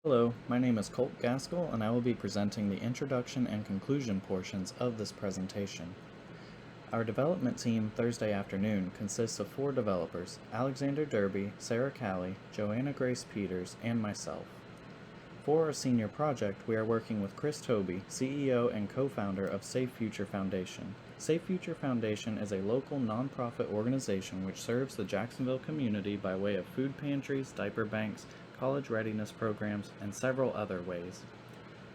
Hello, my name is Colt Gaskill, and I will be presenting the introduction and conclusion portions of this presentation. Our development team Thursday afternoon consists of 4 developers: Alexander Derby, Sara, Cali, Joanna Grace Peters, and myself. For our senior project, we are working with Chris Toby, CEO and co-founder of Safe Future Foundation. Safe Future Foundation is a local nonprofit organization which serves the Jacksonville community by way of food pantries, diaper banks, college readiness programs, and several other ways.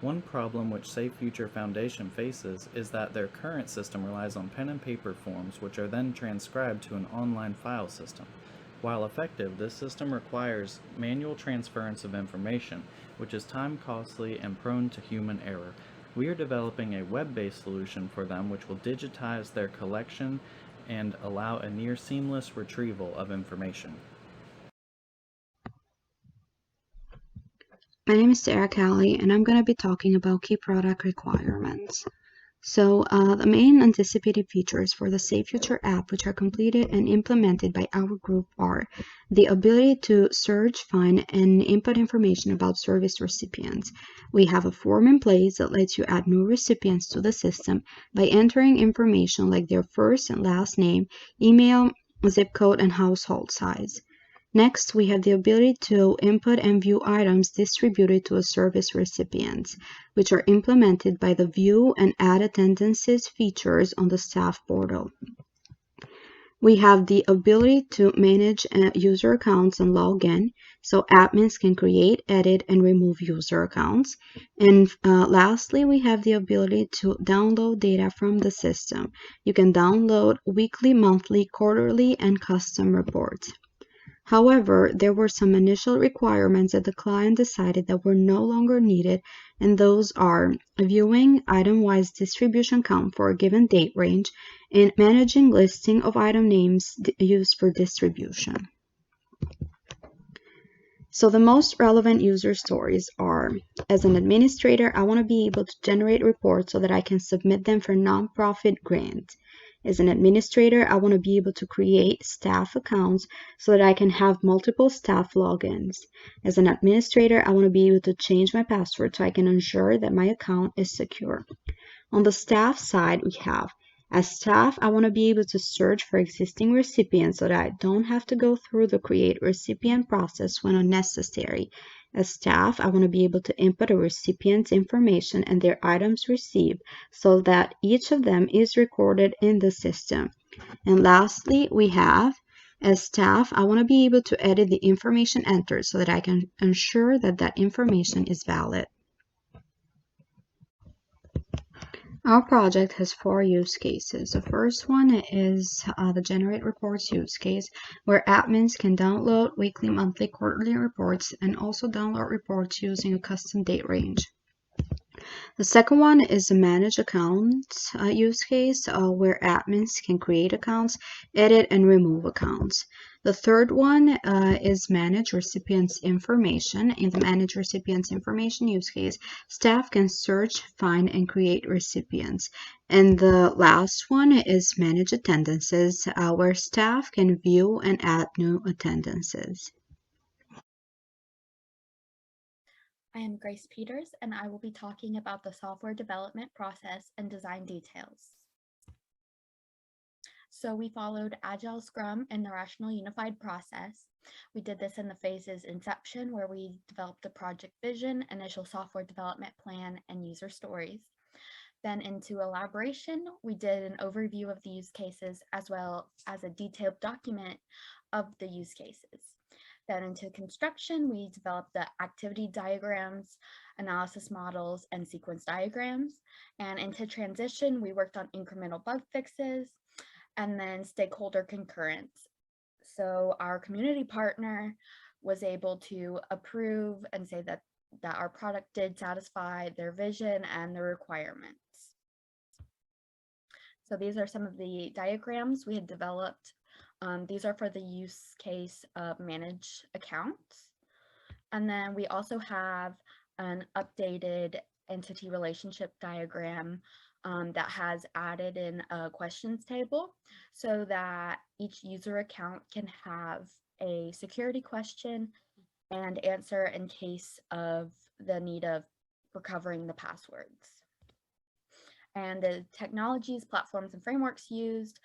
One problem which Safe Future Foundation faces is that their current system relies on pen and paper forms which are then transcribed to an online file system. While effective, this system requires manual transference of information, which is time costly and prone to human error. We are developing a web-based solution for them which will digitize their collection and allow a near seamless retrieval of information. My name is Sara Cali, and I'm going to be talking about key product requirements. The main anticipated features for the Safe Future app, which are completed and implemented by our group, are the ability to search, find, and input information about service recipients. We have a form in place that lets you add new recipients to the system by entering information like their first and last name, email, zip code, and household size. Next, we have the ability to input and view items distributed to a service recipient, which are implemented by the View and Add Attendances features on the staff portal. We have the ability to manage user accounts and log in, so admins can create, edit, and remove user accounts. And lastly, we have the ability to download data from the system. You can download weekly, monthly, quarterly, and custom reports. However, there were some initial requirements that the client decided that were no longer needed, and those are viewing item-wise distribution count for a given date range and managing listing of item names used for distribution. So the most relevant user stories are, as an administrator, I want to be able to generate reports so that I can submit them for nonprofit grants. As an administrator, I want to be able to create staff accounts so that I can have multiple staff logins. As an administrator, I want to be able to change my password so I can ensure that my account is secure. On the staff side, we have, as staff, I want to be able to search for existing recipients so that I don't have to go through the create recipient process when unnecessary. As staff, I want to be able to input a recipient's information and their items received so that each of them is recorded in the system. And lastly, we have, as staff, I want to be able to edit the information entered so that I can ensure that that information is valid. Our project has 4 use cases. The first one is the Generate Reports use case, where admins can download weekly, monthly, quarterly reports and also download reports using a custom date range. The second one is the Manage Accounts use case, where admins can create accounts, edit, and remove accounts. The third one is Manage Recipients Information. In the Manage Recipients Information use case, staff can search, find, and create recipients. And the last one is Manage Attendances, where staff can view and add new attendances. I am Grace Peters, and I will be talking about the software development process and design details. So we followed Agile Scrum and the Rational Unified process. We did this in the phases Inception, where we developed the project vision, initial software development plan, and user stories. Then into Elaboration, we did an overview of the use cases as well as a detailed document of the use cases. Then into Construction, we developed the activity diagrams, analysis models, and sequence diagrams. And into Transition, we worked on incremental bug fixes and then stakeholder concurrence. So our community partner was able to approve and say that our product did satisfy their vision and their requirements. So these are some of the diagrams we had developed. These are for the use case of manage accounts. And then we also have an updated entity relationship diagram that has added in a questions table so that each user account can have a security question and answer in case of the need of recovering the passwords. And the technologies, platforms, and frameworks used,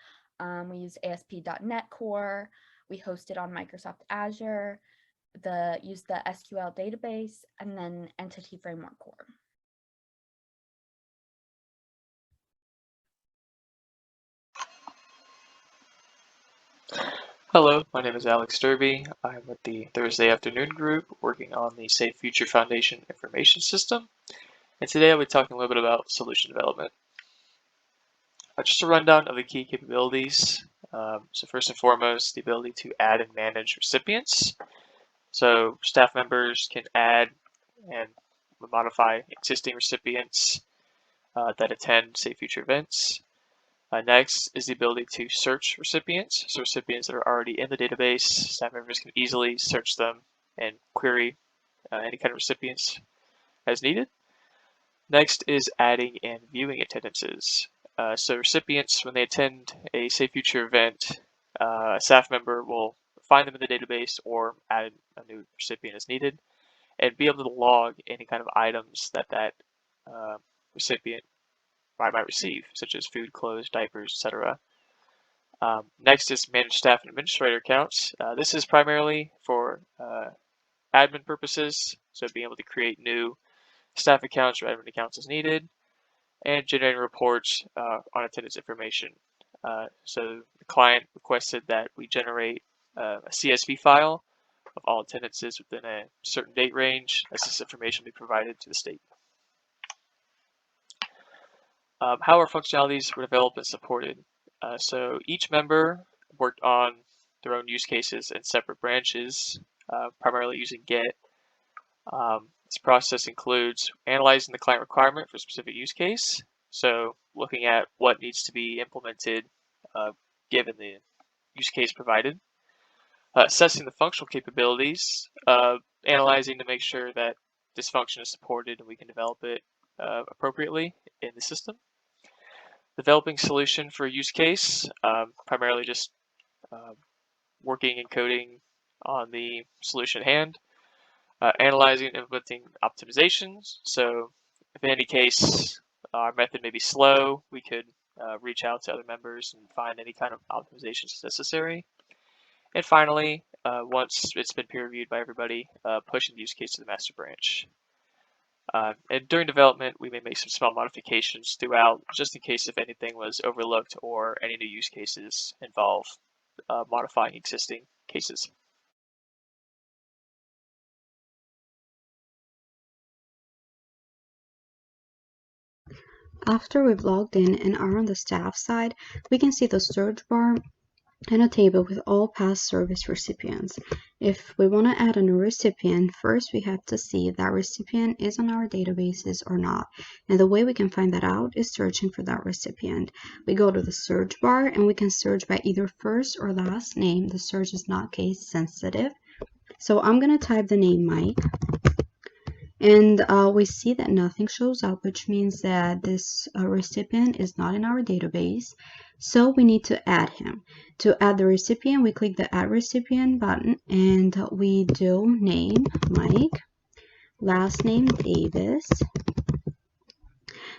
we used ASP.NET Core, we hosted on Microsoft Azure, used the SQL database, and then Entity Framework Core. Hello, my name is Alex Derby. I'm with the Thursday afternoon group working on the Safe Future Foundation information system. And today I'll be talking a little bit about solution development. Just a rundown of the key capabilities. So first and foremost, the ability to add and manage recipients. So staff members can add and modify existing recipients that attend Safe Future events. Next is the ability to search recipients. So recipients that are already in the database, staff members can easily search them and query any kind of recipients as needed. Next is adding and viewing attendances. So recipients, when they attend a Safe Future event, a staff member will find them in the database or add a new recipient as needed and be able to log any kind of items that recipient might receive, such as food, clothes, diapers, etc. Next is manage staff and administrator accounts. This is primarily for admin purposes, so being able to create new staff accounts or admin accounts as needed, and generating reports on attendance information. So the client requested that we generate a CSV file of all attendances within a certain date range, as this information will be provided to the state. How our functionalities were developed and supported. So each member worked on their own use cases in separate branches, primarily using Git. This process includes analyzing the client requirement for a specific use case, so looking at what needs to be implemented given the use case provided, assessing the functional capabilities, analyzing to make sure that this function is supported and we can develop it appropriately in the system. Developing solution for a use case, primarily just working and coding on the solution at hand. Analyzing and implementing optimizations. So if in any case our method may be slow, we could reach out to other members and find any kind of optimizations necessary. And finally, once it's been peer reviewed by everybody, pushing the use case to the master branch. And during development, we may make some small modifications throughout, just in case if anything was overlooked or any new use cases involve modifying existing cases. After we've logged in and are on the staff side, we can see the search bar and a table with all past service recipients. If we want to add a new recipient, first we have to see if that recipient is on our databases or not. And the way we can find that out is searching for that recipient. We go to the search bar and we can search by either first or last name. The search is not case sensitive. So I'm going to type the name Mike. And we see that nothing shows up, which means that this recipient is not in our database. So we need to add him. To add the recipient, we click the Add Recipient button and we do name Mike, last name Davis.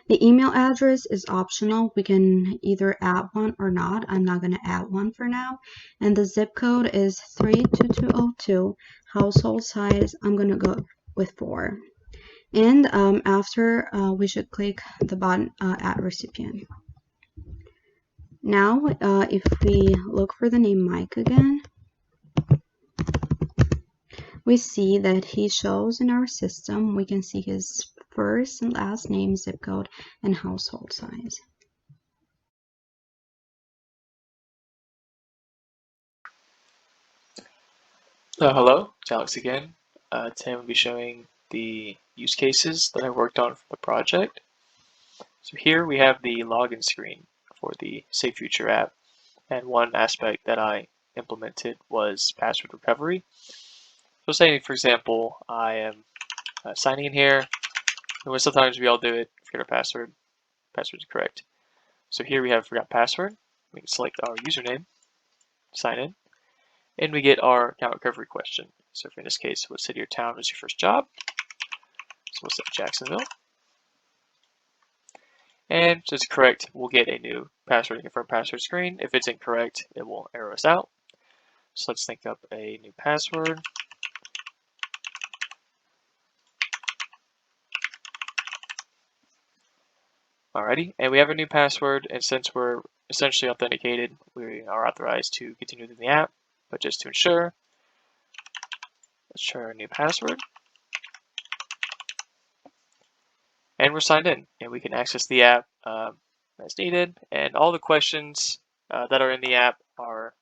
The email address is optional. We can either add one or not. I'm not going to add one for now. And the zip code is 32202. Household size, I'm going to go with 4. And after, we should click the button Add Recipient. Now, if we look for the name Mike again, we see that he shows in our system. We can see his first and last name, zip code, and household size. Hello, it's Alex again. Today we'll be showing the use cases that I worked on for the project. So here we have the login screen for the Safe Future app, and one aspect that I implemented was password recovery. So say, for example, I am signing in here, and sometimes we all do it, forget our password. Password is correct. So here we have forgot password. We can select our username, sign in, and we get our account recovery question. So for in this case, what city or town was your first job? So we'll set Jacksonville. And if it's correct, we'll get a new password and confirm password screen. If it's incorrect, it will error us out. So let's think up a new password. Alrighty, and we have a new password, and since we're essentially authenticated, we are authorized to continue within the app. But just to ensure, let's try our new password. And we're signed in, and we can access the app as needed, and all the questions that are in the app are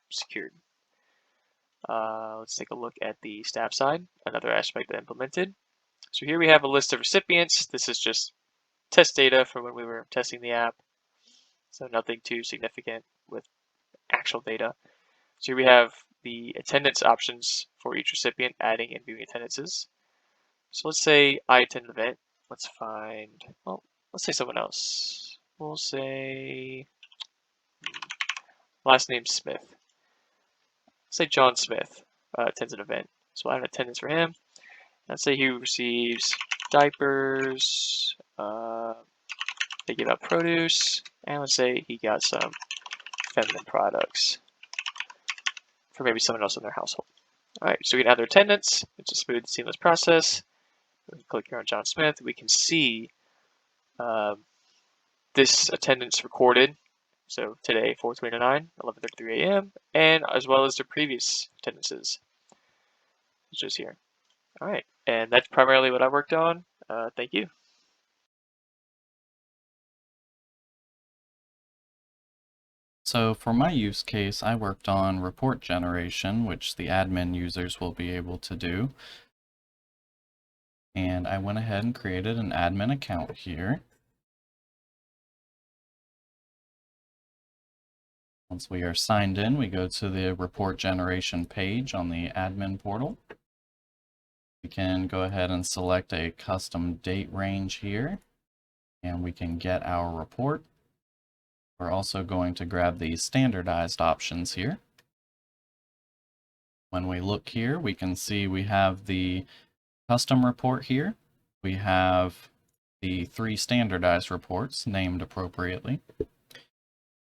secured. Let's take a look at the staff side, another aspect that implemented. So here we have a list of recipients. This is just test data from when we were testing the app, so nothing too significant with actual data. So here we have the attendance options for each recipient, adding and viewing attendances. So let's say I attend an event. Let's find, well, let's say someone else. We'll say last name Smith. Let's say John Smith attends an event. So I have an attendance for him. Let's say he receives diapers, they give out produce, and let's say he got some feminine products for maybe someone else in their household. All right, so we can add their attendance. It's a smooth, seamless process. We can click here on John Smith. We can see this attendance recorded. So today, 4:29, 11:33 a.m., and as well as their previous attendances. It's just here. All right, and that's primarily what I worked on. Thank you. So for my use case, I worked on report generation, which the admin users will be able to do. And I went ahead and created an admin account here. Once we are signed in, we go to the report generation page on the admin portal. We can go ahead and select a custom date range here, and we can get our report. We're also going to grab the standardized options here. When we look here, we can see we have the custom report here. We have the 3 standardized reports named appropriately.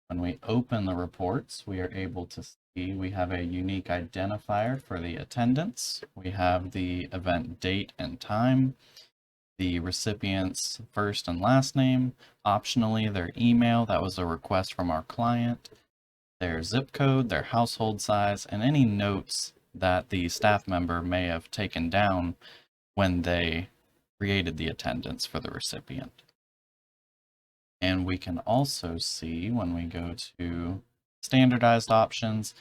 When we open the reports, we are able to see we have a unique identifier for the attendance. We have the event date and time, the recipient's first and last name, optionally their email, that was a request from our client, their zip code, their household size, and any notes that the staff member may have taken down when they created the attendance for the recipient. And we can also see when we go to standardized options,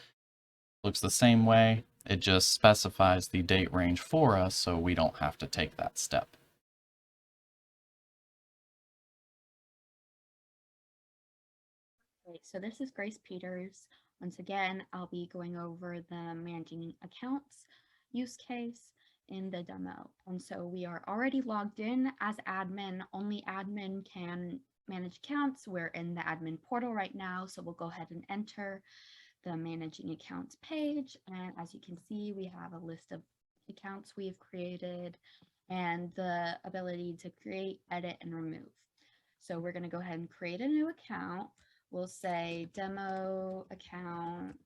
looks the same way, it just specifies the date range for us so we don't have to take that step. Great, so this is Grace Peters. Once again, I'll be going over the managing accounts use case in the demo. And so we are already logged in as admin. Only admin can manage accounts. We're in the admin portal right now, so we'll go ahead and enter the managing accounts page. And as you can see, we have a list of accounts we've created and the ability to create, edit, and remove. So we're going to go ahead and create a new account. We'll say demo account,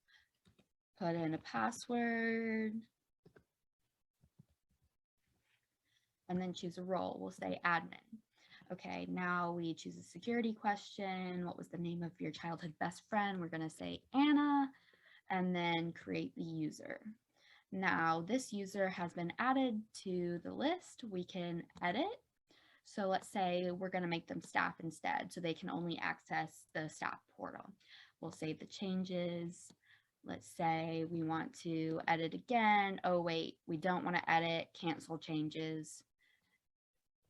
put in a password, and then choose a role. We'll say admin. Okay, now we choose a security question. What was the name of your childhood best friend? We're going to say Anna, and then create the user. Now this user has been added to the list. We can edit. So let's say we're going to make them staff instead, so they can only access the staff portal. We'll save the changes. Let's say we want to edit again. Oh wait, we don't want to edit, cancel changes.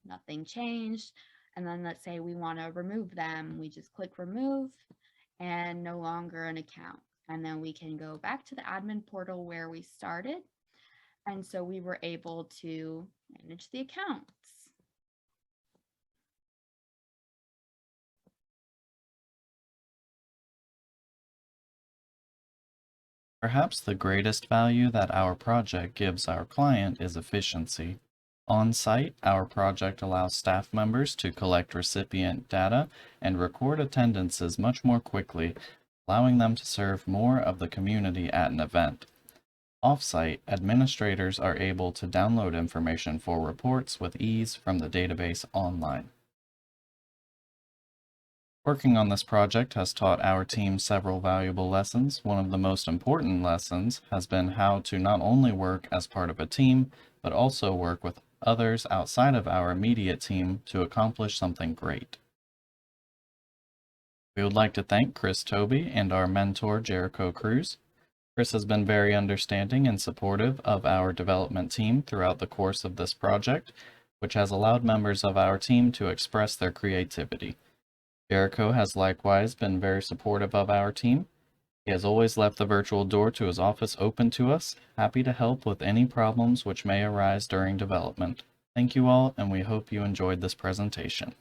Nothing changed. And then let's say we want to remove them. We just click remove and no longer an account. And then we can go back to the admin portal where we started. And so we were able to manage the accounts. Perhaps the greatest value that our project gives our client is efficiency. On site, our project allows staff members to collect recipient data and record attendances much more quickly, allowing them to serve more of the community at an event. Off-site, administrators are able to download information for reports with ease from the database online. Working on this project has taught our team several valuable lessons. One of the most important lessons has been how to not only work as part of a team, but also work with others outside of our immediate team to accomplish something great. We would like to thank Chris Toby and our mentor, Jerico Cruz. Chris has been very understanding and supportive of our development team throughout the course of this project, which has allowed members of our team to express their creativity. Jerico has likewise been very supportive of our team. He has always left the virtual door to his office open to us, happy to help with any problems which may arise during development. Thank you all, and we hope you enjoyed this presentation.